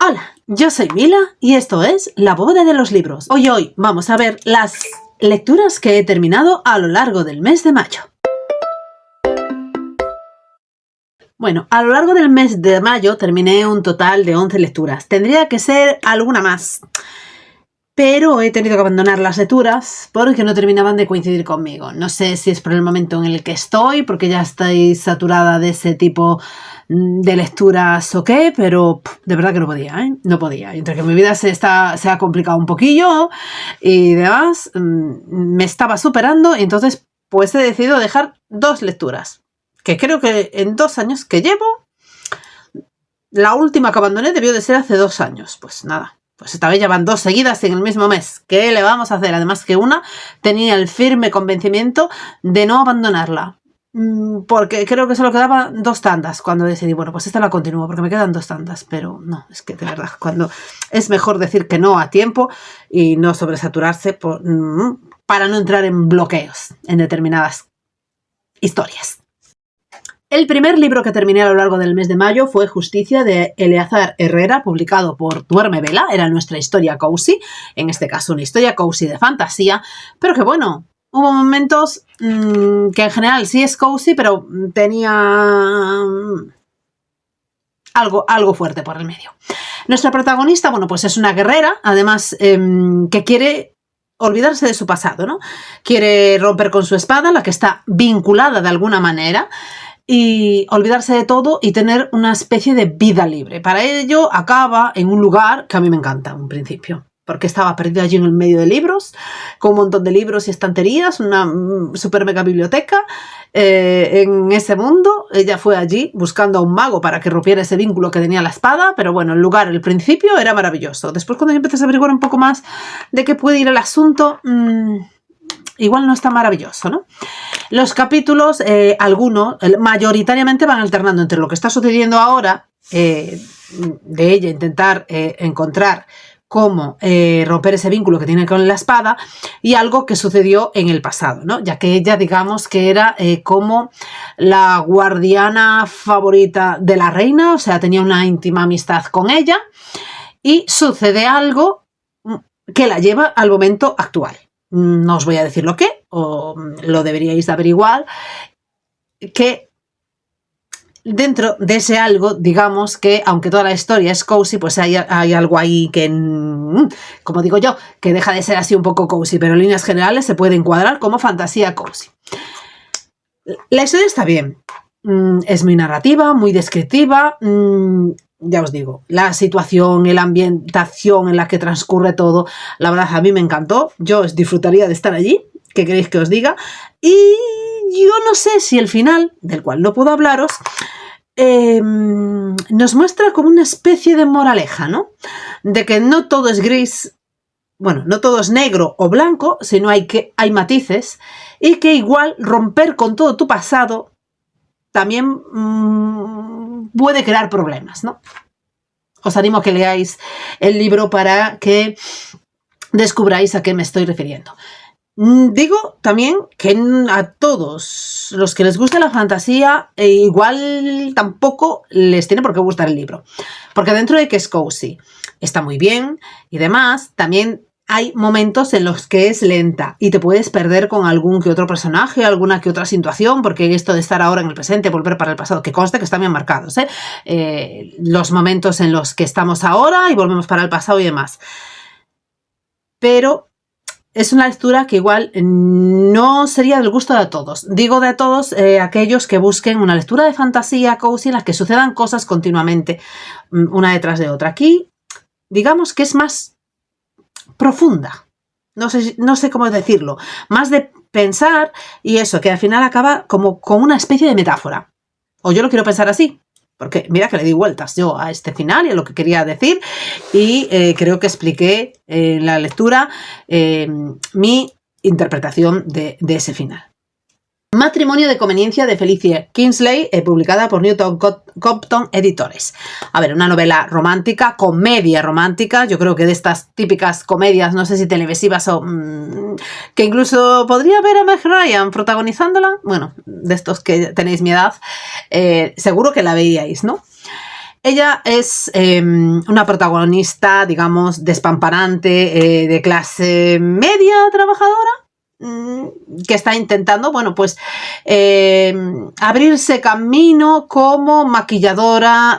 Hola, yo soy Mila y esto es La Bóveda de los Libros. Hoy vamos a ver las lecturas que he terminado a lo largo del mes de mayo. Bueno, a lo largo del mes de mayo terminé un total de 11 lecturas. Tendría que ser alguna más, pero he tenido que abandonar las lecturas porque no terminaban de coincidir conmigo. No sé si es por el momento en el que estoy, porque ya estoy saturada de ese tipo de lecturas o qué, pero de verdad que no podía, no podía. Entre que mi vida se ha complicado un poquillo y demás, me estaba superando y entonces pues he decidido dejar 2 lecturas, que creo que en 2 años que llevo, la última que abandoné debió de ser hace 2 años. Pues nada, pues esta vez ya van 2 seguidas en el mismo mes. ¿Qué le vamos a hacer? Además que una tenía el firme convencimiento de no abandonarla, porque creo que solo quedaban 2 tandas cuando decidí, bueno, pues esta la continúo porque me quedan 2 tandas, pero no, es que de verdad, cuando es mejor decir que no a tiempo y no sobresaturarse para no entrar en bloqueos en determinadas historias. El primer libro que terminé a lo largo del mes de mayo fue Justicia, de Eleazar Herrera, publicado por Duerme Vela. Era nuestra historia cozy, en este caso una historia cozy de fantasía, pero que bueno, hubo momentos que en general sí es cozy, pero tenía algo fuerte por el medio. Nuestra protagonista, bueno, pues es una guerrera, además que quiere olvidarse de su pasado, ¿no? Quiere romper con su espada, la que está vinculada de alguna manera, y olvidarse de todo y tener una especie de vida libre. Para ello acaba en un lugar que a mí me encanta en un principio, porque estaba perdida allí en el medio de libros, con un montón de libros y estanterías, una super mega biblioteca. En ese mundo ella fue allí buscando a un mago para que rompiera ese vínculo que tenía la espada, pero bueno, el lugar, el principio era maravilloso. Después, cuando yo empecé a averiguar un poco más de qué puede ir el asunto, igual no está maravilloso, ¿no? Los capítulos, algunos, mayoritariamente van alternando entre lo que está sucediendo ahora, de ella intentar encontrar cómo romper ese vínculo que tiene con la espada, y algo que sucedió en el pasado, ¿no? Ya que ella, digamos que era como la guardiana favorita de la reina, o sea, tenía una íntima amistad con ella, y sucede algo que la lleva al momento actual. No os voy a decir lo que, o lo deberíais de averiguar, que dentro de ese algo, digamos que aunque toda la historia es cozy, pues hay algo ahí que, como digo yo, que deja de ser así un poco cozy, pero en líneas generales se puede encuadrar como fantasía cozy. La historia está bien, es muy narrativa, muy descriptiva. Ya os digo, la situación, la ambientación en la que transcurre todo, la verdad a mí me encantó. Yo disfrutaría de estar allí, ¿qué queréis que os diga? Y yo no sé si el final, del cual no puedo hablaros, nos muestra como una especie de moraleja, ¿no? De que no todo es gris, bueno, no todo es negro o blanco, sino hay matices, y que igual romper con todo tu pasado también puede crear problemas, ¿no? Os animo a que leáis el libro para que descubráis a qué me estoy refiriendo. Digo también que a todos los que les gusta la fantasía, igual tampoco les tiene por qué gustar el libro, porque dentro de que es cozy, está muy bien y demás, también hay momentos en los que es lenta y te puedes perder con algún que otro personaje, alguna que otra situación, porque esto de estar ahora en el presente, volver para el pasado, que conste que están bien marcados, los momentos en los que estamos ahora y volvemos para el pasado y demás. Pero es una lectura que igual no sería del gusto de todos. Digo de todos aquellos que busquen una lectura de fantasía cozy en la que sucedan cosas continuamente, una detrás de otra. Aquí, digamos que es más profunda, no sé cómo decirlo, más de pensar, y eso, que al final acaba como con una especie de metáfora, o yo lo quiero pensar así, porque mira que le di vueltas yo a este final y a lo que quería decir, y creo que expliqué en la lectura mi interpretación de ese final. Matrimonio de conveniencia, de Felicia Kingsley, publicada por Newton Compton Editores. A ver, una novela romántica, comedia romántica, yo creo que de estas típicas comedias, no sé si televisivas o que incluso podría ver a Meg Ryan protagonizándola, bueno, de estos que tenéis mi edad, seguro que la veíais, ¿no? Ella es una protagonista, digamos, despampanante, de clase media trabajadora, que está intentando, bueno, pues abrirse camino como maquilladora,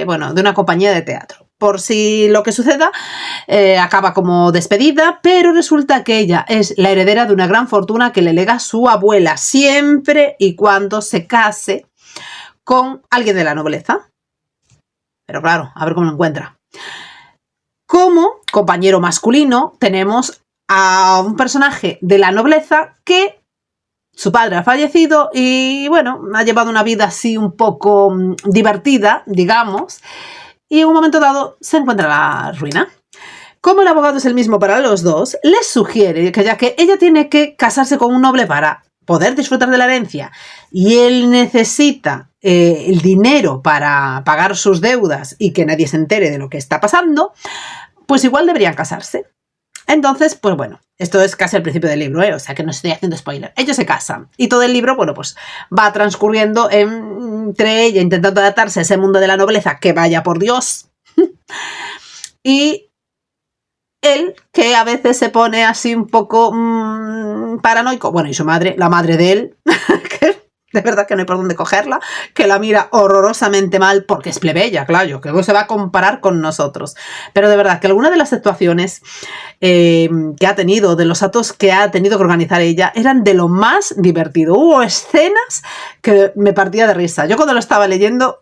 bueno, de una compañía de teatro. Por si lo que suceda, acaba como despedida, pero resulta que ella es la heredera de una gran fortuna que le lega su abuela, siempre y cuando se case con alguien de la nobleza. Pero claro, a ver cómo lo encuentra. Como compañero masculino tenemos a un personaje de la nobleza que su padre ha fallecido y, bueno, ha llevado una vida así un poco divertida, digamos, y en un momento dado se encuentra la ruina. Como el abogado es el mismo para los dos, les sugiere que ya que ella tiene que casarse con un noble para poder disfrutar de la herencia y él necesita el dinero para pagar sus deudas y que nadie se entere de lo que está pasando, pues igual deberían casarse. Entonces, pues bueno, esto es casi al principio del libro, o sea que no estoy haciendo spoiler. Ellos se casan y todo el libro, bueno, pues va transcurriendo entre ella intentando adaptarse a ese mundo de la nobleza, que vaya por Dios, y él, que a veces se pone así un poco paranoico, bueno, y su madre, la madre de él, que de verdad que no hay por dónde cogerla, que la mira horrorosamente mal porque es plebeya, claro, que no se va a comparar con nosotros. Pero de verdad que alguna de las actuaciones que ha tenido, de los actos que ha tenido que organizar ella, eran de lo más divertido. Hubo escenas que me partía de risa. Yo cuando lo estaba leyendo,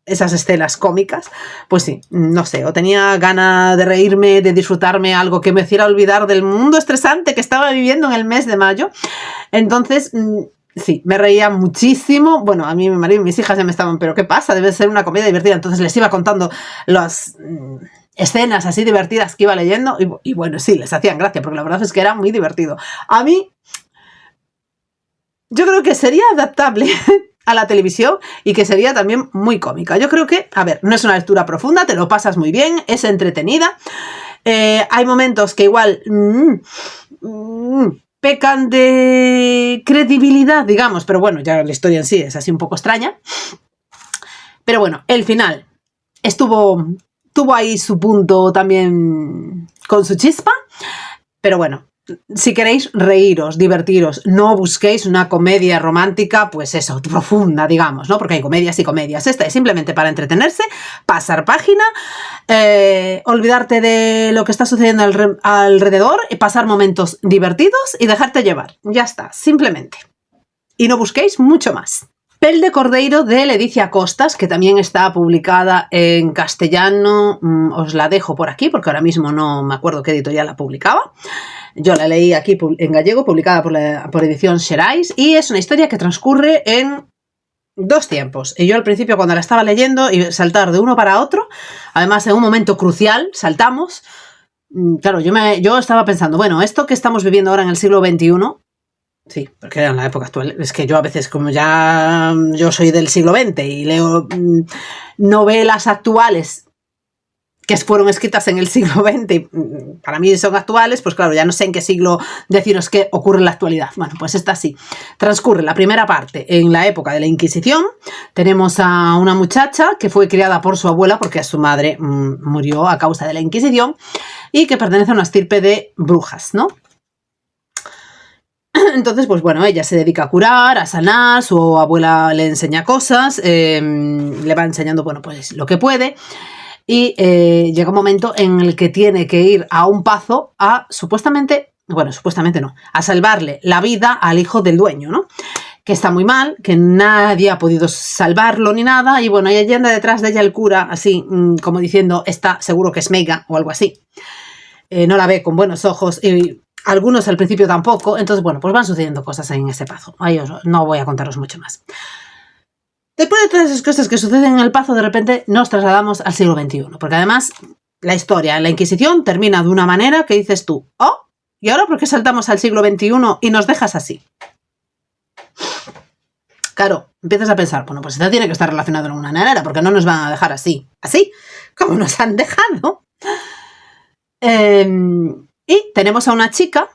esas escenas cómicas, pues sí, no sé, o tenía ganas de reírme, de disfrutarme algo que me hiciera olvidar del mundo estresante que estaba viviendo en el mes de mayo. Entonces, sí, me reía muchísimo. Bueno, a mí, mi marido y mis hijas ya me estaban, pero ¿qué pasa? Debe ser una comedia divertida. Entonces les iba contando las escenas así divertidas que iba leyendo y bueno, sí, les hacían gracia, porque la verdad es que era muy divertido. A mí, yo creo que sería adaptable a la televisión y que sería también muy cómica. Yo creo que, a ver, no es una lectura profunda, te lo pasas muy bien, es entretenida. Hay momentos que igual pecan de credibilidad, digamos, pero bueno, ya la historia en sí es así un poco extraña. Pero bueno, el final tuvo ahí su punto también con su chispa, pero bueno, si queréis reíros, divertiros, no busquéis una comedia romántica, pues eso, profunda, digamos, ¿no? Porque hay comedias y comedias. Esta es simplemente para entretenerse, pasar página, olvidarte de lo que está sucediendo alrededor, pasar momentos divertidos y dejarte llevar. Ya está, simplemente. Y no busquéis mucho más. Pel de Cordeiro de Ledicia Costas, que también está publicada en castellano. Os la dejo por aquí porque ahora mismo no me acuerdo qué editorial la publicaba. Yo la leí aquí en gallego, publicada por Edición Xerais, y es una historia que transcurre en 2 tiempos. Y yo al principio, cuando la estaba leyendo, y saltar de uno para otro, además en un momento crucial, saltamos. Claro, yo estaba pensando, bueno, esto que estamos viviendo ahora en el siglo XXI, sí, porque era en la época actual, es que yo a veces, como ya yo soy del siglo XX y leo novelas actuales que fueron escritas en el siglo XX y para mí son actuales, pues claro, ya no sé en qué siglo deciros qué ocurre en la actualidad. Bueno, pues esta sí. Transcurre la primera parte en la época de la Inquisición. Tenemos a una muchacha que fue criada por su abuela porque su madre murió a causa de la Inquisición y que pertenece a una estirpe de brujas, ¿no? Entonces, pues bueno, ella se dedica a curar, a sanar, su abuela le enseña cosas, le va enseñando, bueno, pues lo que puede. Y llega un momento en el que tiene que ir a un pazo a supuestamente no, a salvarle la vida al hijo del dueño, ¿no? Que está muy mal, que nadie ha podido salvarlo ni nada, y bueno, ella anda detrás de ella el cura, así como diciendo, está seguro que es meiga o algo así. No la ve con buenos ojos y algunos al principio tampoco, entonces bueno, pues van sucediendo cosas en ese pazo. Ahí no voy a contaros mucho más. Después de todas esas cosas que suceden en el pazo, de repente nos trasladamos al siglo XXI, porque además la historia en la Inquisición termina de una manera que dices tú, oh, ¿y ahora por qué saltamos al siglo XXI y nos dejas así? Claro, empiezas a pensar, bueno, pues esto tiene que estar relacionado de alguna manera, porque no nos van a dejar así, como nos han dejado. Y tenemos a una chica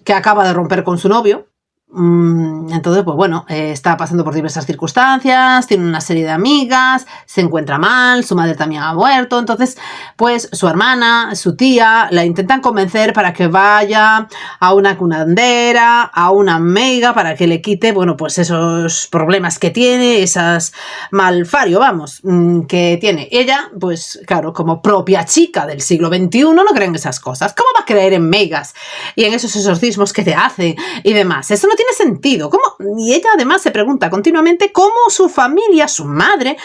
que acaba de romper con su novio, Entonces, pues bueno, está pasando por diversas circunstancias, tiene una serie de amigas, se encuentra mal, su madre también ha muerto, entonces, pues su hermana, su tía, la intentan convencer para que vaya a una curandera, a una meiga, para que le quite, bueno, pues esos problemas que tiene, esas malfario, vamos, que tiene. Ella, pues claro, como propia chica del siglo XXI, no cree en esas cosas. ¿Cómo va a creer en meigas y en esos exorcismos que te hacen y demás? Eso no tiene sentido. ¿Cómo? Y ella además se pregunta continuamente cómo su familia, su madre,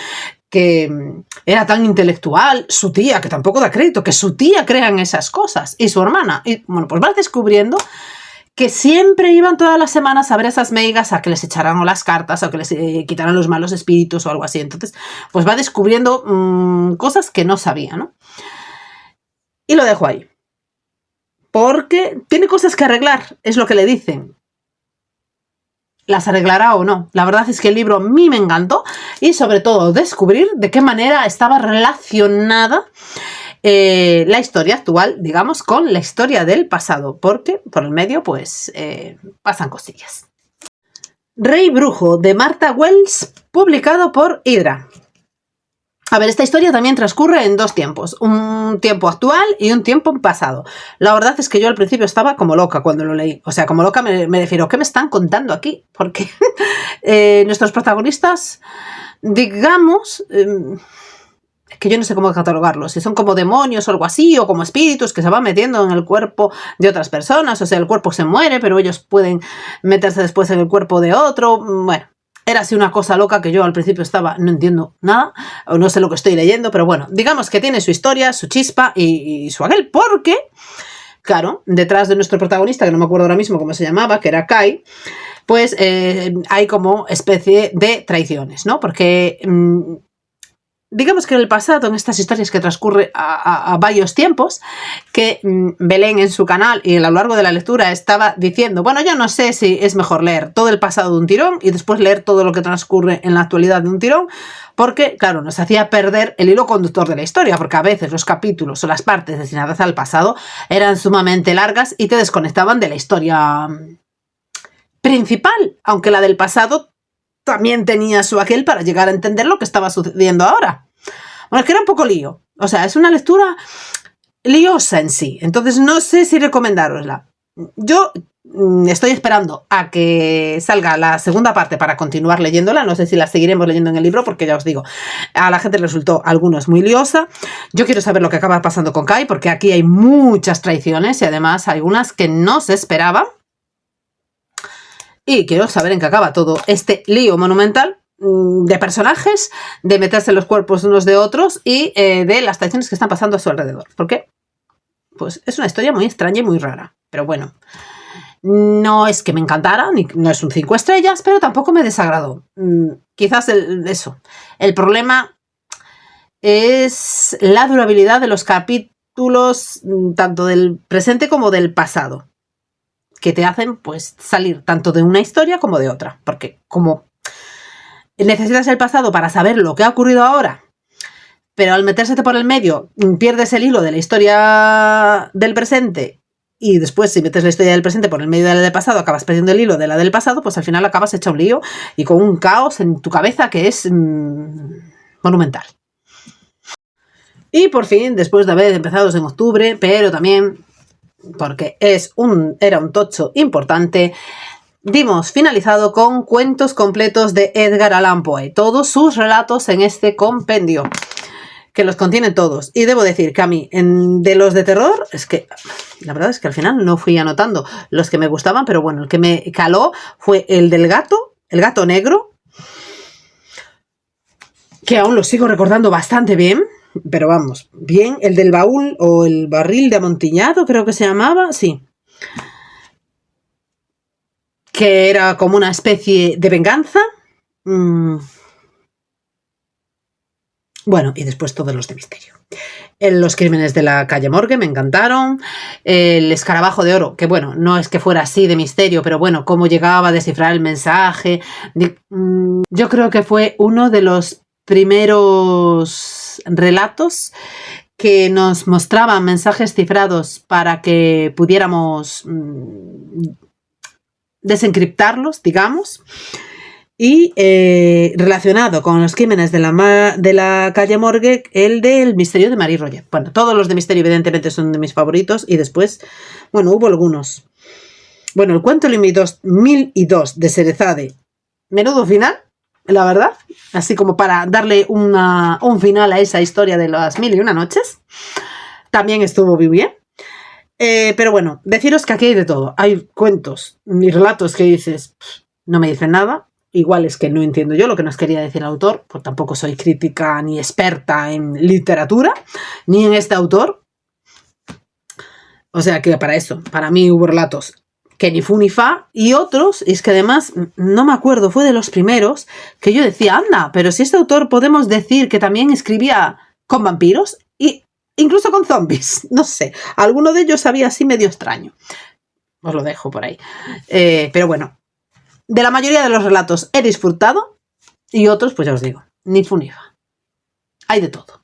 que era tan intelectual, su tía, que tampoco da crédito, que su tía crea en esas cosas, y su hermana. Y bueno, pues vas descubriendo que siempre iban todas las semanas a ver a esas meigas a que les echaran las cartas o que les quitaran los malos espíritus o algo así. Entonces, pues va descubriendo cosas que no sabía, ¿no? Y lo dejo ahí. Porque tiene cosas que arreglar, es lo que le dicen. ¿Las arreglará o no? La verdad es que el libro a mí me encantó y sobre todo descubrir de qué manera estaba relacionada la historia actual, digamos, con la historia del pasado, porque por el medio pues pasan cosillas. Rey Brujo, de Martha Wells, publicado por Hydra. A ver, esta historia también transcurre en dos tiempos, un tiempo actual y un tiempo pasado. La verdad es que yo al principio estaba como loca cuando lo leí. O sea, como loca me refiero, ¿qué me están contando aquí? Porque nuestros protagonistas, digamos, que yo no sé cómo catalogarlos, si son como demonios o algo así, o como espíritus que se van metiendo en el cuerpo de otras personas, o sea, el cuerpo se muere, pero ellos pueden meterse después en el cuerpo de otro. Bueno, era así una cosa loca que yo al principio estaba, no entiendo nada, o no sé lo que estoy leyendo, pero bueno, digamos que tiene su historia, su chispa y su aquel, porque, claro, detrás de nuestro protagonista, que no me acuerdo ahora mismo cómo se llamaba, que era Kai, pues hay como especie de traiciones, ¿no? Porque digamos que en el pasado, en estas historias que transcurre a varios tiempos, que Belén en su canal y a lo largo de la lectura estaba diciendo, bueno, yo no sé si es mejor leer todo el pasado de un tirón y después leer todo lo que transcurre en la actualidad de un tirón, porque, claro, nos hacía perder el hilo conductor de la historia, porque a veces los capítulos o las partes destinadas al pasado eran sumamente largas y te desconectaban de la historia principal, aunque la del pasado también tenía su aquel para llegar a entender lo que estaba sucediendo ahora. Bueno, es que era un poco lío. O sea, es una lectura liosa en sí. Entonces no sé si recomendárosla. Yo estoy esperando a que salga la segunda parte para continuar leyéndola. No sé si la seguiremos leyendo en el libro porque ya os digo, a la gente le resultó algunos muy liosa. Yo quiero saber lo que acaba pasando con Kai porque aquí hay muchas traiciones y además algunas que no se esperaban. Y quiero saber en qué acaba todo este lío monumental de personajes, de meterse en los cuerpos unos de otros y de las traiciones que están pasando a su alrededor. Porque pues es una historia muy extraña y muy rara. Pero bueno, no es que me encantara, no es un 5 estrellas, pero tampoco me desagradó. Quizás el problema es la durabilidad de los capítulos, tanto del presente como del pasado, que te hacen pues salir tanto de una historia como de otra, porque como necesitas el pasado para saber lo que ha ocurrido ahora, pero al metérsete por el medio pierdes el hilo de la historia del presente y después si metes la historia del presente por el medio de la del pasado acabas perdiendo el hilo de la del pasado, pues al final acabas hecho un lío y con un caos en tu cabeza que es monumental. Y por fin, después de haber empezado en octubre, pero también porque era un tocho importante, dimos finalizado con Cuentos completos de Edgar Allan Poe, todos sus relatos en este compendio, que los contiene todos. Y debo decir que a mí, de los de terror, es que la verdad es que al final no fui anotando los que me gustaban, pero bueno, el que me caló fue el del gato, el gato negro, que aún lo sigo recordando bastante bien. Pero vamos, bien, el del baúl o el barril de amontillado, creo que se llamaba, sí. Que era como una especie de venganza. Bueno, y después todos los de misterio. Los crímenes de la calle Morgue me encantaron. El escarabajo de oro, que bueno, no es que fuera así de misterio, pero bueno, cómo llegaba a descifrar el mensaje. Yo creo que fue uno de los primeros relatos que nos mostraban mensajes cifrados para que pudiéramos desencriptarlos, digamos. Y relacionado con los crímenes de la calle Morgue, el del misterio de Marie Roget. Bueno, todos los de misterio evidentemente son de mis favoritos y después, bueno, hubo algunos. Bueno, el cuento 1002 de Sherezade, menudo final, la verdad, así como para darle un final a esa historia de las 1001 noches. También estuvo muy bien. Pero bueno, deciros que aquí hay de todo. Hay cuentos y relatos que dices, no me dicen nada. Igual es que no entiendo yo lo que nos quería decir el autor, pues tampoco soy crítica ni experta en literatura, ni en este autor. O sea que para mí hubo relatos que ni fu ni fa, y otros, y es que además, no me acuerdo, fue de los primeros, que yo decía, anda, pero si este autor podemos decir que también escribía con vampiros, y incluso con zombies, no sé, alguno de ellos había así medio extraño. Os lo dejo por ahí. Pero bueno, de la mayoría de los relatos he disfrutado, y otros, pues ya os digo, ni fu ni fa. Hay de todo.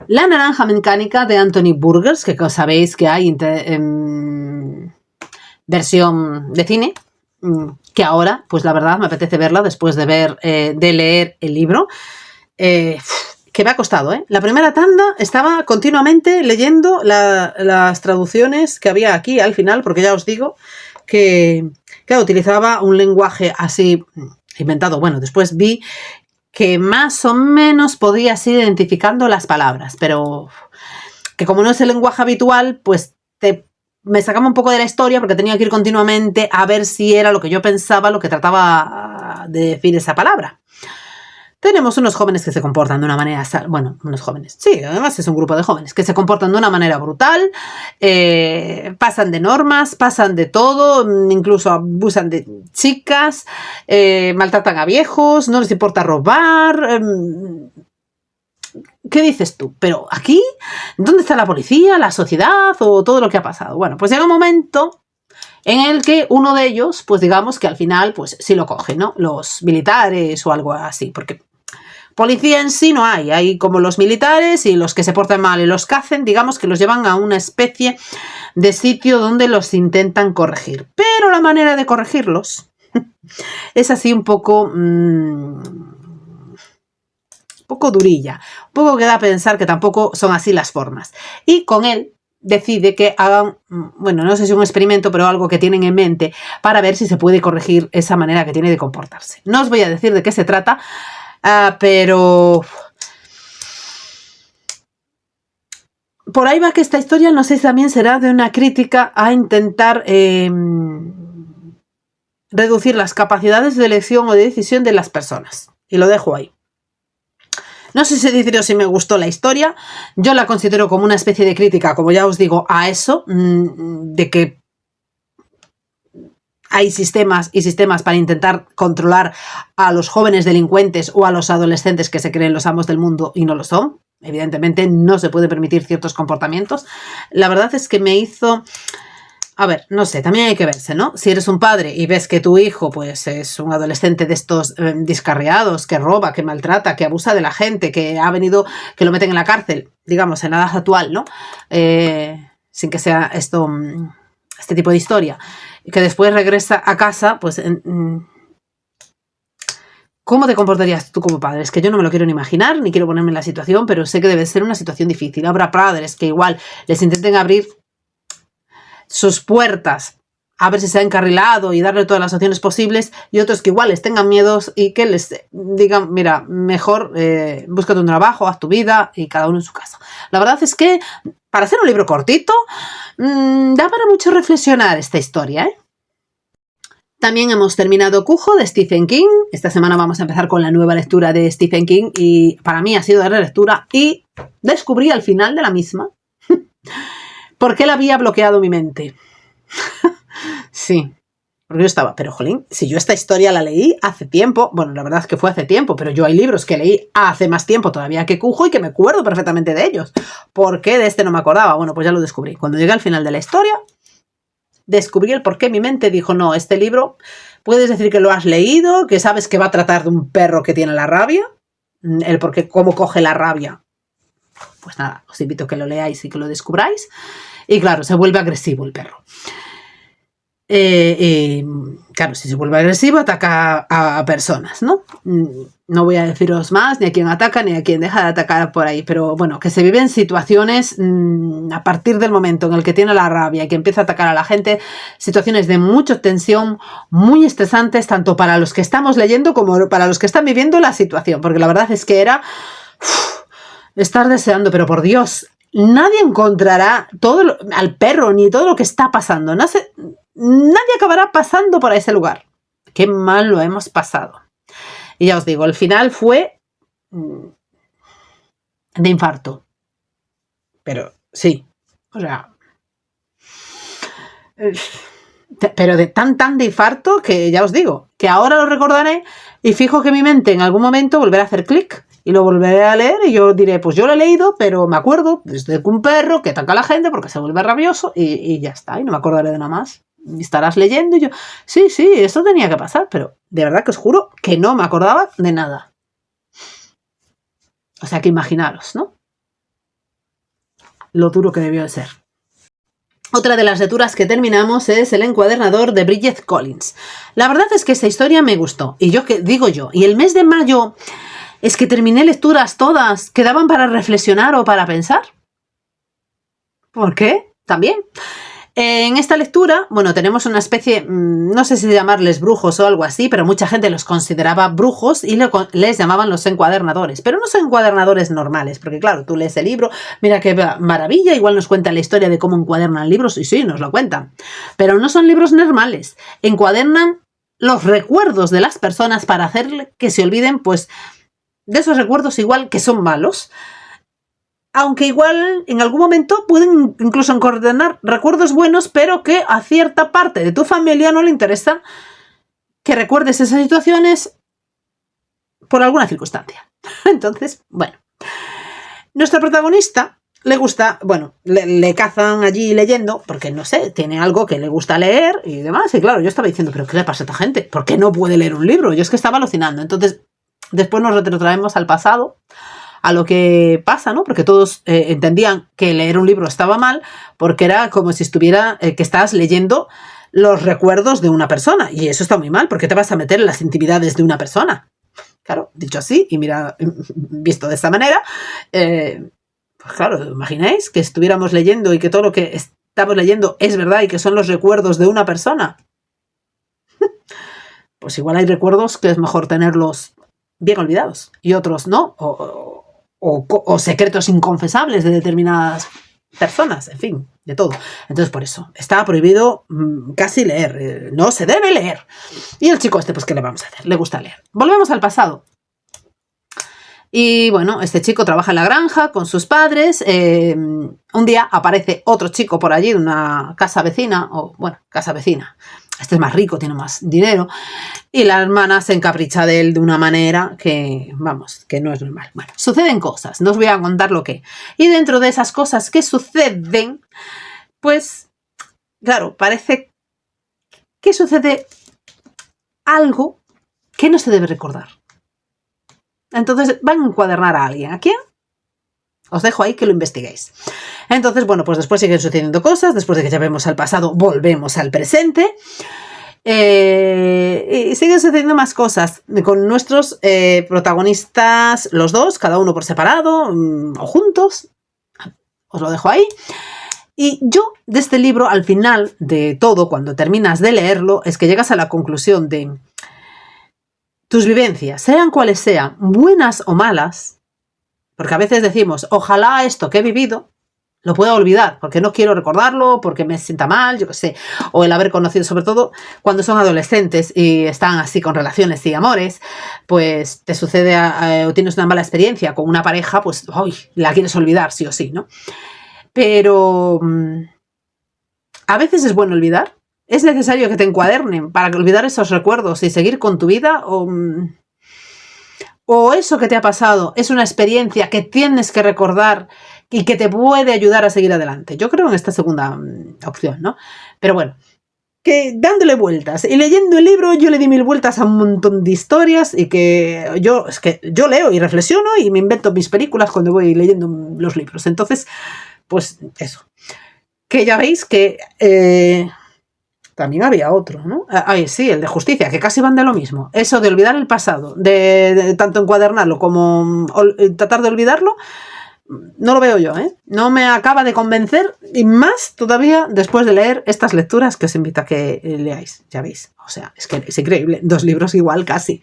La naranja mecánica de Anthony Burgers, que sabéis que hay versión de cine, que ahora, pues la verdad, me apetece verla después de leer el libro, que me ha costado, ¿eh? La primera tanda estaba continuamente leyendo las traducciones que había aquí al final, porque ya os digo que utilizaba un lenguaje así inventado. Bueno, después vi que más o menos podías ir identificando las palabras, pero que como no es el lenguaje habitual, pues me sacaba un poco de la historia porque tenía que ir continuamente a ver si era lo que yo pensaba, lo que trataba de decir esa palabra. Tenemos unos jóvenes que se comportan de una manera... Bueno, unos jóvenes. Sí, además es un grupo de jóvenes que se comportan de una manera brutal, pasan de normas, pasan de todo, incluso abusan de chicas, maltratan a viejos, no les importa robar... ¿Qué dices tú? Pero aquí, ¿dónde está la policía, la sociedad o todo lo que ha pasado? Bueno, pues llega un momento en el que uno de ellos, pues digamos que al final, pues sí lo coge, ¿no? Los militares o algo así, porque policía en sí no hay. Hay como los militares y los que se portan mal y los cacen, digamos que los llevan a una especie de sitio donde los intentan corregir. Pero la manera de corregirlos es así un poco durilla, un poco que da a pensar que tampoco son así las formas. Y con él decide que hagan, bueno, no sé si un experimento, pero algo que tienen en mente para ver si se puede corregir esa manera que tiene de comportarse. No os voy a decir de qué se trata, pero por ahí va que esta historia, no sé si también será de una crítica a intentar reducir las capacidades de elección o de decisión de las personas. Y lo dejo ahí. No sé si deciros si me gustó la historia. Yo la considero como una especie de crítica, como ya os digo, a eso, de que hay sistemas y sistemas para intentar controlar a los jóvenes delincuentes o a los adolescentes que se creen los amos del mundo y no lo son. Evidentemente no se puede permitir ciertos comportamientos. La verdad es que me hizo... A ver, no sé, también hay que verse, ¿no? Si eres un padre y ves que tu hijo pues es un adolescente de estos descarriados, que roba, que maltrata, que abusa de la gente, que ha venido, que lo meten en la cárcel, digamos, en la edad actual, ¿no? Sin que sea este tipo de historia, y que después regresa a casa, pues... ¿Cómo te comportarías tú como padre? Es que yo no me lo quiero ni imaginar, ni quiero ponerme en la situación, pero sé que debe ser una situación difícil. Habrá padres que igual les intenten abrir sus puertas a ver si se ha encarrilado y darle todas las opciones posibles, y otros que igual les tengan miedos y que les digan, mira, mejor búscate un trabajo, haz tu vida y cada uno en su casa. La verdad es que para ser un libro cortito da para mucho reflexionar esta historia, ¿eh? También hemos terminado Cujo de Stephen King. Esta semana vamos a empezar con la nueva lectura de Stephen King y para mí ha sido de relectura y descubrí al final de la misma por qué la había bloqueado mi mente. Sí, porque yo estaba, pero jolín, si yo esta historia la leí hace tiempo, bueno, la verdad es que fue hace tiempo, pero yo hay libros que leí hace más tiempo todavía que Cujo y que me acuerdo perfectamente de ellos. ¿Por qué de este no me acordaba? Bueno, pues ya lo descubrí. Cuando llegué al final de la historia, descubrí el por qué mi mente dijo, no, este libro puedes decir que lo has leído, que sabes que va a tratar de un perro que tiene la rabia, el por qué, cómo coge la rabia. Pues nada, os invito a que lo leáis y que lo descubráis. Y claro, se vuelve agresivo el perro. Claro, si se vuelve agresivo, ataca a personas, ¿no? No voy a deciros más, ni a quién ataca, ni a quién deja de atacar por ahí, pero bueno, que se viven situaciones a partir del momento en el que tiene la rabia y que empieza a atacar a la gente, situaciones de mucha tensión, muy estresantes, tanto para los que estamos leyendo como para los que están viviendo la situación, porque la verdad es que era estar deseando, pero por Dios, nadie encontrará al perro ni todo lo que está pasando. Nadie acabará pasando por ese lugar. Qué mal lo hemos pasado. Y ya os digo, el final fue de infarto. Pero sí, o sea, pero de tan de infarto que ya os digo, que ahora lo recordaré y fijo que mi mente en algún momento volverá a hacer clic y lo volveré a leer y yo diré, pues yo lo he leído, pero me acuerdo desde que un perro que ataca a la gente porque se vuelve rabioso y ya está, y no me acordaré de nada más. Y estarás leyendo y yo, sí, eso tenía que pasar, pero de verdad que os juro que no me acordaba de nada. O sea que imaginaros, ¿no? Lo duro que debió de ser. Otra de las lecturas que terminamos es El encuadernador de Bridget Collins. La verdad es que esta historia me gustó. Y yo, que digo yo, y el mes de mayo es que terminé lecturas todas que daban para reflexionar o para pensar. ¿Por qué? También. En esta lectura, bueno, tenemos una especie, no sé si llamarles brujos o algo así, pero mucha gente los consideraba brujos y les llamaban los encuadernadores. Pero no son encuadernadores normales, porque claro, tú lees el libro, mira qué maravilla, igual nos cuenta la historia de cómo encuadernan libros, y sí, nos lo cuentan. Pero no son libros normales, encuadernan los recuerdos de las personas para hacer que se olviden, pues, de esos recuerdos igual que son malos. Aunque igual en algún momento pueden incluso encontrar recuerdos buenos, pero que a cierta parte de tu familia no le interesa que recuerdes esas situaciones por alguna circunstancia. Entonces, bueno, nuestra protagonista le gusta, bueno, le cazan allí leyendo, porque no sé, tiene algo que le gusta leer y demás. Y claro, yo estaba diciendo, ¿pero qué le pasa a esta gente? ¿Por qué no puede leer un libro? Yo es que estaba alucinando. Entonces, después nos retrotraemos al pasado, a lo que pasa, ¿no? Porque todos entendían que leer un libro estaba mal, porque era como si estuviera, que estás leyendo los recuerdos de una persona, y eso está muy mal, porque te vas a meter en las intimidades de una persona. Claro, dicho así, y mira, visto de esta manera, pues claro, imagináis que estuviéramos leyendo y que todo lo que estamos leyendo es verdad y que son los recuerdos de una persona. Pues igual hay recuerdos que es mejor tenerlos bien olvidados y otros no, o secretos inconfesables de determinadas personas, en fin, de todo. Entonces, por eso, está prohibido casi leer, no se debe leer. Y el chico este, pues, ¿qué le vamos a hacer? Le gusta leer. Volvemos al pasado. Y bueno, este chico trabaja en la granja con sus padres. Un día aparece otro chico por allí de una casa vecina, casa vecina. Este es más rico, tiene más dinero. Y la hermana se encapricha de él de una manera que, vamos, que no es normal. Bueno, suceden cosas, no os voy a contar lo que. Y dentro de esas cosas que suceden, pues, claro, parece que sucede algo que no se debe recordar. Entonces van a encuadernar a alguien. ¿A quién? Os dejo ahí que lo investiguéis. Entonces, bueno, pues después siguen sucediendo cosas. Después de que ya vemos al pasado, volvemos al presente. Y siguen sucediendo más cosas con nuestros protagonistas, los dos, cada uno por separado o juntos. Os lo dejo ahí. Y yo, de este libro, al final de todo, cuando terminas de leerlo, es que llegas a la conclusión de tus vivencias, sean cuales sean, buenas o malas, porque a veces decimos, ojalá esto que he vivido lo pueda olvidar, porque no quiero recordarlo, porque me sienta mal, yo qué sé, o el haber conocido, sobre todo cuando son adolescentes y están así con relaciones y amores, pues te sucede o tienes una mala experiencia con una pareja, pues la quieres olvidar sí o sí, ¿no? Pero a veces es bueno olvidar. ¿Es necesario que te encuadernen para olvidar esos recuerdos y seguir con tu vida? ¿O eso que te ha pasado es una experiencia que tienes que recordar y que te puede ayudar a seguir adelante? Yo creo en esta segunda opción, ¿no? Pero bueno, que dándole vueltas y leyendo el libro, yo le di 1000 vueltas a un montón de historias y que yo leo y reflexiono y me invento mis películas cuando voy leyendo los libros. Entonces, pues eso. Que ya veis que también había otro, ¿no? Ay, sí, el de justicia, que casi van de lo mismo. Eso de olvidar el pasado, tanto encuadernarlo como tratar de olvidarlo, no lo veo yo, ¿eh? No me acaba de convencer, y más todavía después de leer estas lecturas que os invito a que leáis, ya veis. O sea, es que es increíble, 2 libros igual casi.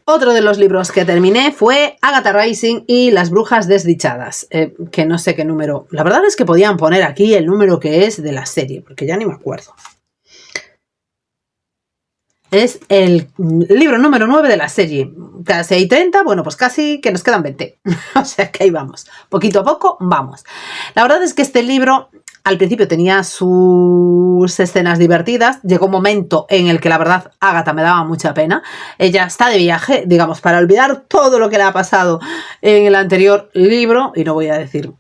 Otro de los libros que terminé fue Agatha Rising y Las brujas desdichadas, que no sé qué número. La verdad es que podían poner aquí el número que es de la serie, porque ya ni me acuerdo. Es el libro número 9 de la serie. Casi hay 30, bueno, pues casi que nos quedan 20. O sea que ahí vamos. Poquito a poco vamos. La verdad es que este libro al principio tenía sus escenas divertidas. Llegó un momento en el que la verdad Agatha me daba mucha pena. Ella está de viaje, digamos, para olvidar todo lo que le ha pasado en el anterior libro. Y no voy a decir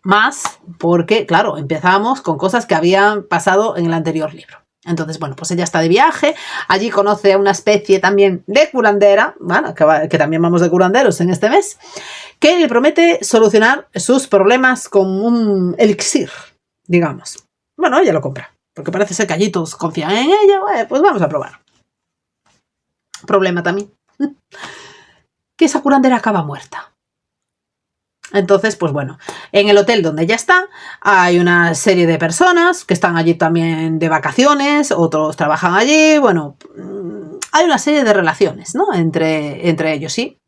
más porque, claro, empezamos con cosas que habían pasado en el anterior libro. Entonces, bueno, pues ella está de viaje, allí conoce a una especie también de curandera, bueno, que también vamos de curanderos en este mes, que le promete solucionar sus problemas con un elixir, digamos. Bueno, ella lo compra, porque parece ser que allí todos confían en ella, pues vamos a probar. Problema también, que esa curandera acaba muerta. Entonces, pues bueno, en el hotel donde ella está hay una serie de personas que están allí también de vacaciones, otros trabajan allí, bueno, hay una serie de relaciones, ¿no? Entre ellos, sí.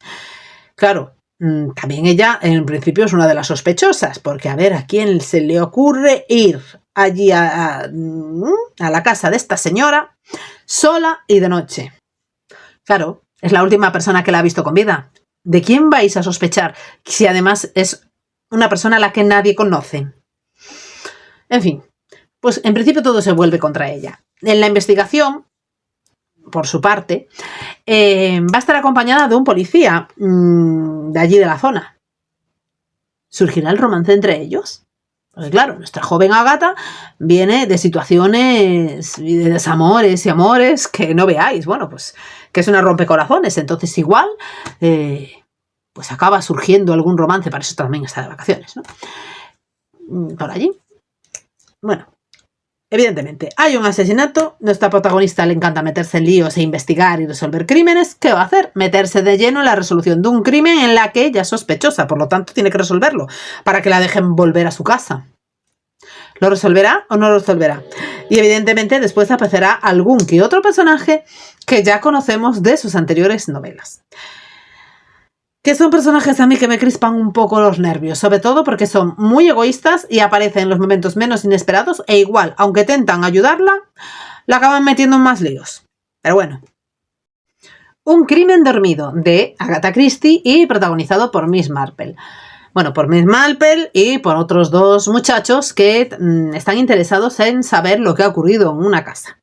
Claro, también ella en principio es una de las sospechosas, porque a ver, ¿a quién se le ocurre ir allí a la casa de esta señora sola y de noche? Claro, es la última persona que la ha visto con vida. ¿De quién vais a sospechar si además es una persona a la que nadie conoce? En fin, pues en principio todo se vuelve contra ella. En la investigación, por su parte, va a estar acompañada de un policía de allí de la zona. ¿Surgirá el romance entre ellos? Porque claro, nuestra joven Agatha viene de situaciones y de desamores y amores que no veáis. Bueno, pues que es una rompecorazones. Entonces igual, pues acaba surgiendo algún romance. Para eso también está de vacaciones, ¿no? Por allí. Bueno, evidentemente, hay un asesinato. Nuestra protagonista le encanta meterse en líos e investigar y resolver crímenes. ¿Qué va a hacer? Meterse de lleno en la resolución de un crimen en la que ella es sospechosa. Por lo tanto, tiene que resolverlo para que la dejen volver a su casa. ¿Lo resolverá o no lo resolverá? Y evidentemente después aparecerá algún que otro personaje que ya conocemos de sus anteriores novelas. Que son personajes a mí que me crispan un poco los nervios, sobre todo porque son muy egoístas y aparecen en los momentos menos inesperados e igual, aunque intentan ayudarla, la acaban metiendo en más líos. Pero bueno. Un crimen dormido, de Agatha Christie y protagonizado por Miss Marple. Bueno, por Miss Marple y por otros 2 muchachos que están interesados en saber lo que ha ocurrido en una casa.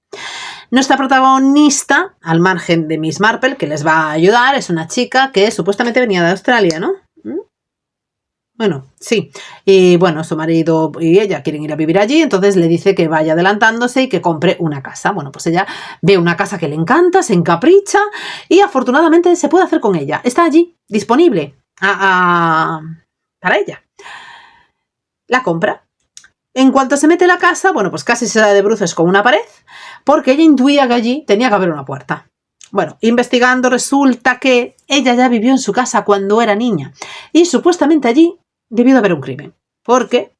Nuestra protagonista, al margen de Miss Marple, que les va a ayudar, es una chica que supuestamente venía de Australia, ¿no? Bueno, sí. Y bueno, su marido y ella quieren ir a vivir allí, entonces le dice que vaya adelantándose y que compre una casa. Bueno, pues ella ve una casa que le encanta, se encapricha y afortunadamente se puede hacer con ella. Está allí, disponible para ella. La compra. En cuanto se mete en la casa, bueno, pues casi se da de bruces con una pared, porque ella intuía que allí tenía que haber una puerta. Bueno, investigando resulta que ella ya vivió en su casa cuando era niña y supuestamente allí debió de haber un crimen, porque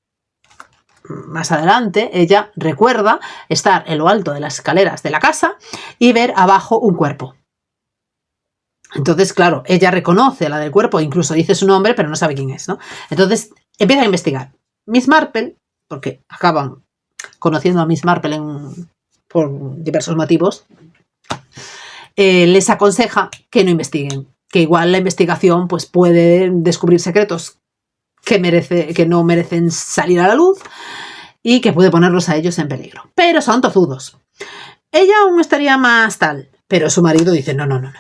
más adelante ella recuerda estar en lo alto de las escaleras de la casa y ver abajo un cuerpo. Entonces, claro, ella reconoce a la del cuerpo, incluso dice su nombre, pero no sabe quién es, ¿no? Entonces empieza a investigar. Miss Marple, porque acaban conociendo a Miss Marple por diversos motivos, les aconseja que no investiguen, que igual la investigación pues, puede descubrir secretos que no merecen salir a la luz y que puede ponerlos a ellos en peligro. Pero son tozudos. Ella aún estaría más tal, pero su marido dice, no.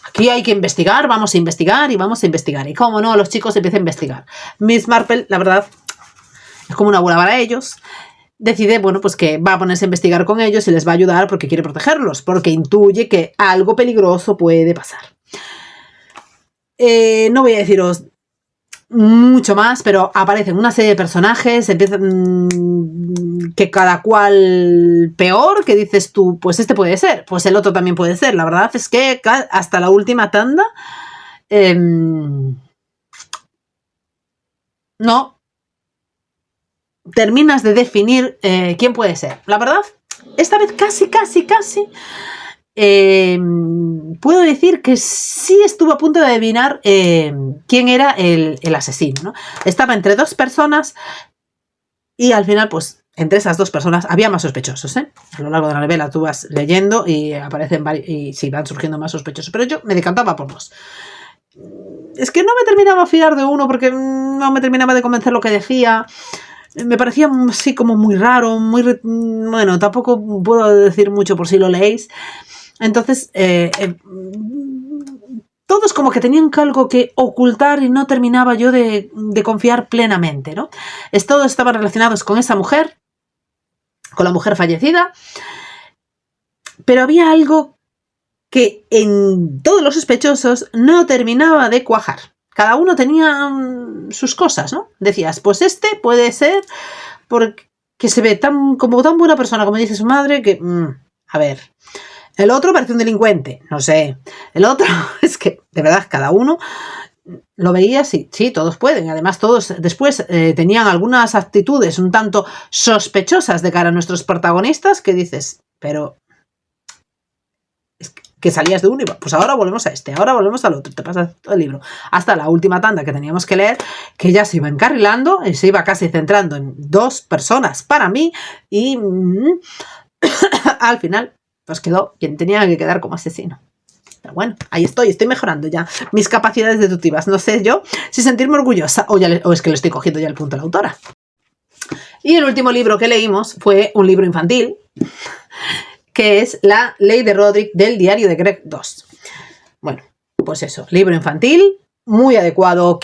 Aquí hay que investigar, vamos a investigar y vamos a investigar. Y cómo no, los chicos empiezan a investigar. Miss Marple, la verdad, es como una abuela para ellos. Decide, bueno, pues que va a ponerse a investigar con ellos y les va a ayudar porque quiere protegerlos, porque intuye que algo peligroso puede pasar. No voy a deciros mucho más, pero aparecen una serie de personajes, empiezan que cada cual peor, que dices tú, pues este puede ser, pues el otro también puede ser. La verdad es que hasta la última tanda no terminas de definir quién puede ser. La verdad, esta vez casi puedo decir que sí estuve a punto de adivinar quién era el asesino, ¿no? Estaba entre dos personas y al final, pues, entre esas dos personas había más sospechosos, ¿eh? A lo largo de la novela tú vas leyendo y aparecen varios, y sí, van surgiendo más sospechosos, pero yo me decantaba por dos. Es que no me terminaba a fiar de uno porque no me terminaba de convencer lo que decía. Me parecía así como muy raro, muy... Bueno, tampoco puedo decir mucho por si lo leéis. Entonces, todos como que tenían algo que ocultar y no terminaba yo de confiar plenamente, ¿no? Todos estaban relacionados con esa mujer, con la mujer fallecida, pero había algo que en todos los sospechosos no terminaba de cuajar. Cada uno tenía sus cosas, ¿no? Decías, pues este puede ser porque se ve como tan buena persona, como dice su madre, que... a ver... El otro parece un delincuente, no sé. El otro, es que, de verdad, cada uno lo veía, sí, todos pueden. Además, todos después tenían algunas actitudes un tanto sospechosas de cara a nuestros protagonistas que dices, pero es que salías de uno y pues ahora volvemos a este, ahora volvemos al otro, te pasas todo el libro. Hasta la última tanda que teníamos que leer, que ya se iba encarrilando y se iba casi centrando en dos personas para mí y al final pues quedó quien tenía que quedar como asesino. Pero bueno, ahí estoy mejorando ya mis capacidades deductivas. No sé yo si sentirme orgullosa o es que le estoy cogiendo ya el punto a la autora. Y el último libro que leímos fue un libro infantil, que es La Ley de Roderick del diario de Greg II. Bueno, pues eso, libro infantil, muy adecuado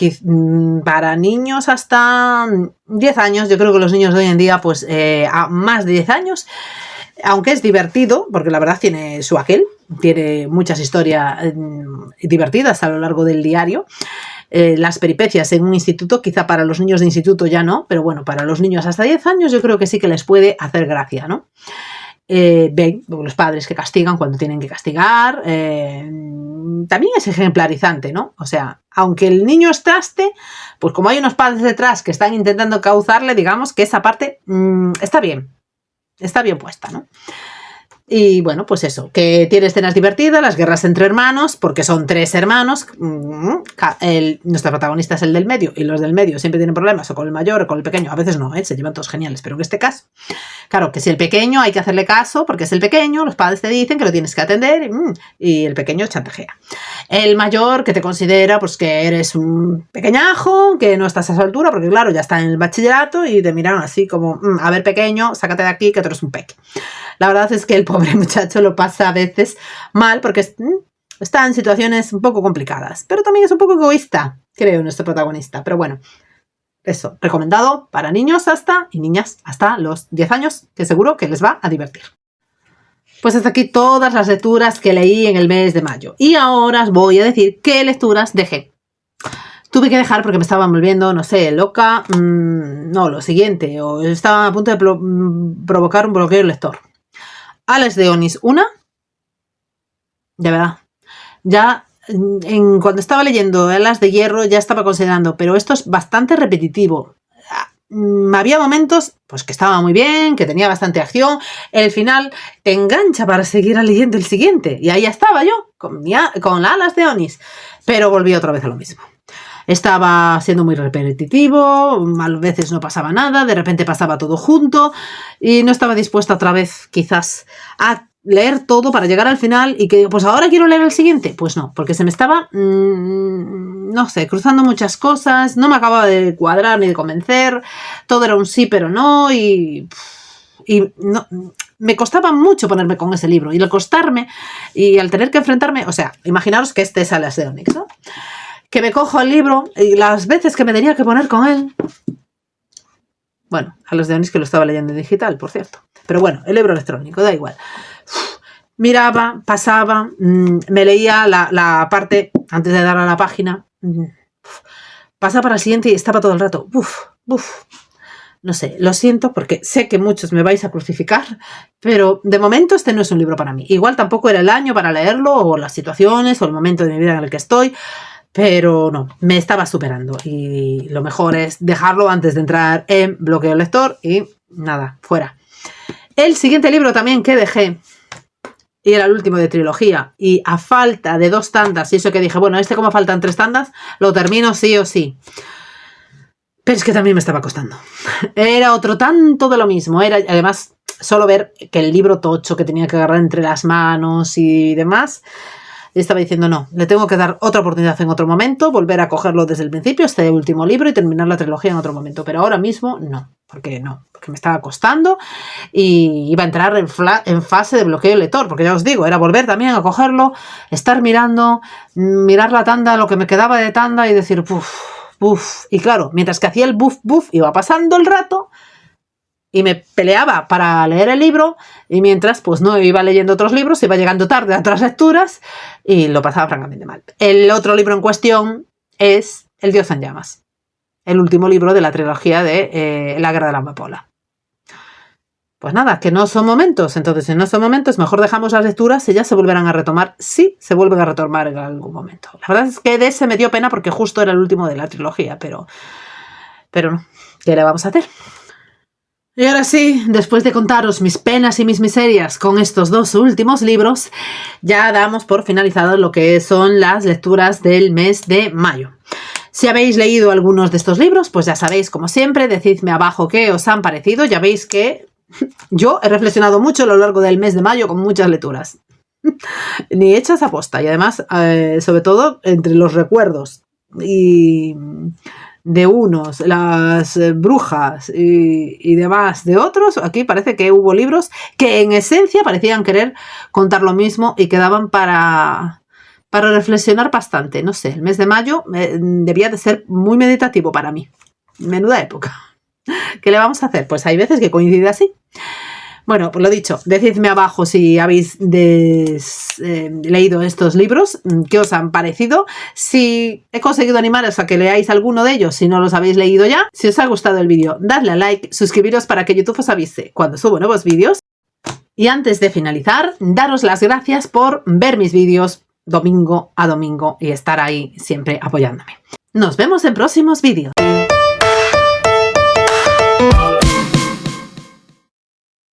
para niños hasta 10 años. Yo creo que los niños de hoy en día, pues a más de 10 años, aunque es divertido, porque la verdad tiene su aquel, tiene muchas historias divertidas a lo largo del diario. Las peripecias en un instituto, quizá para los niños de instituto ya no, pero bueno, para los niños hasta 10 años yo creo que sí que les puede hacer gracia, ¿no? Ven los padres que castigan cuando tienen que castigar, también es ejemplarizante, ¿no? O sea, aunque el niño es traste, pues como hay unos padres detrás que están intentando cauzarle, digamos que esa parte está bien puesta, ¿no? Y bueno, pues eso, que tiene escenas divertidas, las guerras entre hermanos, porque son 3 hermanos. Nuestro protagonista es el del medio, y los del medio siempre tienen problemas, o con el mayor o con el pequeño. A veces no, se llevan todos geniales, pero en este caso, claro, que si el pequeño hay que hacerle caso, porque es el pequeño, los padres te dicen que lo tienes que atender, y el pequeño chantajea. El mayor, que te considera pues que eres un pequeñajo, que no estás a su altura, porque claro, ya está en el bachillerato, y te miran así como, a ver, pequeño, sácate de aquí, que tú eres un peque. La verdad es que el pobre muchacho lo pasa a veces mal porque está en situaciones un poco complicadas, pero también es un poco egoísta, creo, nuestro protagonista. Pero bueno, eso, recomendado para niños y niñas hasta los 10 años, que seguro que les va a divertir. Pues hasta aquí todas las lecturas que leí en el mes de mayo. Y ahora os voy a decir qué lecturas dejé. Tuve que dejar porque me estaban volviendo, no sé, loca. No, lo siguiente, o estaba a punto de provocar un bloqueo lector. Alas de Onís, una, de verdad, ya cuando estaba leyendo Alas de Hierro ya estaba considerando, pero esto es bastante repetitivo. Había momentos pues que estaba muy bien, que tenía bastante acción, el final te engancha para seguir leyendo el siguiente, y ahí estaba yo con Alas de Onís, pero volví otra vez a lo mismo. Estaba siendo muy repetitivo, a veces no pasaba nada, de repente pasaba todo junto y no estaba dispuesta otra vez quizás a leer todo para llegar al final y que pues ahora quiero leer el siguiente. Pues no, porque se me estaba, no sé, cruzando muchas cosas, no me acababa de cuadrar ni de convencer, todo era un sí pero no y no, me costaba mucho ponerme con ese libro y al costarme y al tener que enfrentarme, o sea, imaginaros que este es Alas de Onís, ¿no? Que me cojo el libro y las veces que me tenía que poner con él, bueno, Alas de Onís que lo estaba leyendo en digital, por cierto, pero bueno, el libro electrónico, da igual. Miraba, pasaba, me leía la parte antes de dar a la página, pasaba para el siguiente y estaba todo el rato, no sé, lo siento porque sé que muchos me vais a crucificar, pero de momento este no es un libro para mí. Igual tampoco era el año para leerlo, o las situaciones, o el momento de mi vida en el que estoy, pero no, me estaba superando y lo mejor es dejarlo antes de entrar en bloqueo lector y nada, fuera. El siguiente libro también que dejé, y era el último de trilogía, y a falta de 2 tandas, y eso que dije, bueno, como faltan 3 tandas, lo termino sí o sí. Pero es que también me estaba costando. Era otro tanto de lo mismo. Era, además, solo ver que el libro tocho que tenía que agarrar entre las manos y demás, estaba diciendo, no, le tengo que dar otra oportunidad en otro momento, volver a cogerlo desde el principio, este último libro, y terminar la trilogía en otro momento. Pero ahora mismo no, porque me estaba costando y iba a entrar en fase de bloqueo lector, porque ya os digo, era volver también a cogerlo, estar mirando, mirar la tanda, lo que me quedaba de tanda y decir, y claro, mientras que hacía el iba pasando el rato y me peleaba para leer el libro, y mientras pues no iba leyendo otros libros, iba llegando tarde a otras lecturas y lo pasaba francamente mal. El otro libro en cuestión es El Dios en llamas, el último libro de la trilogía de La guerra de la amapola. Pues nada, que no son momentos. Entonces, si no son momentos, mejor dejamos las lecturas y ya se volverán a retomar. Sí, se vuelven a retomar en algún momento. La verdad es que de ese me dio pena porque justo era el último de la trilogía, pero no. ¿Qué le vamos a hacer? Y ahora sí, después de contaros mis penas y mis miserias con estos 2 últimos libros, ya damos por finalizado lo que son las lecturas del mes de mayo. Si habéis leído algunos de estos libros, pues ya sabéis, como siempre, decidme abajo qué os han parecido. Ya veis que yo he reflexionado mucho a lo largo del mes de mayo con muchas lecturas, ni hechas a posta, y además, sobre todo, entre los recuerdos y de unos, las brujas y demás de otros, aquí parece que hubo libros que en esencia parecían querer contar lo mismo y quedaban para reflexionar bastante. No sé, el mes de mayo debía de ser muy meditativo para mí. Menuda época. ¿Qué le vamos a hacer? Pues hay veces que coincide así. Bueno, pues lo dicho, decidme abajo si habéis leído estos libros, qué os han parecido, si he conseguido animaros a que leáis alguno de ellos, si no los habéis leído ya. Si os ha gustado el vídeo, dadle a like, suscribiros para que YouTube os avise cuando subo nuevos vídeos. Y antes de finalizar, daros las gracias por ver mis vídeos domingo a domingo y estar ahí siempre apoyándome. Nos vemos en próximos vídeos.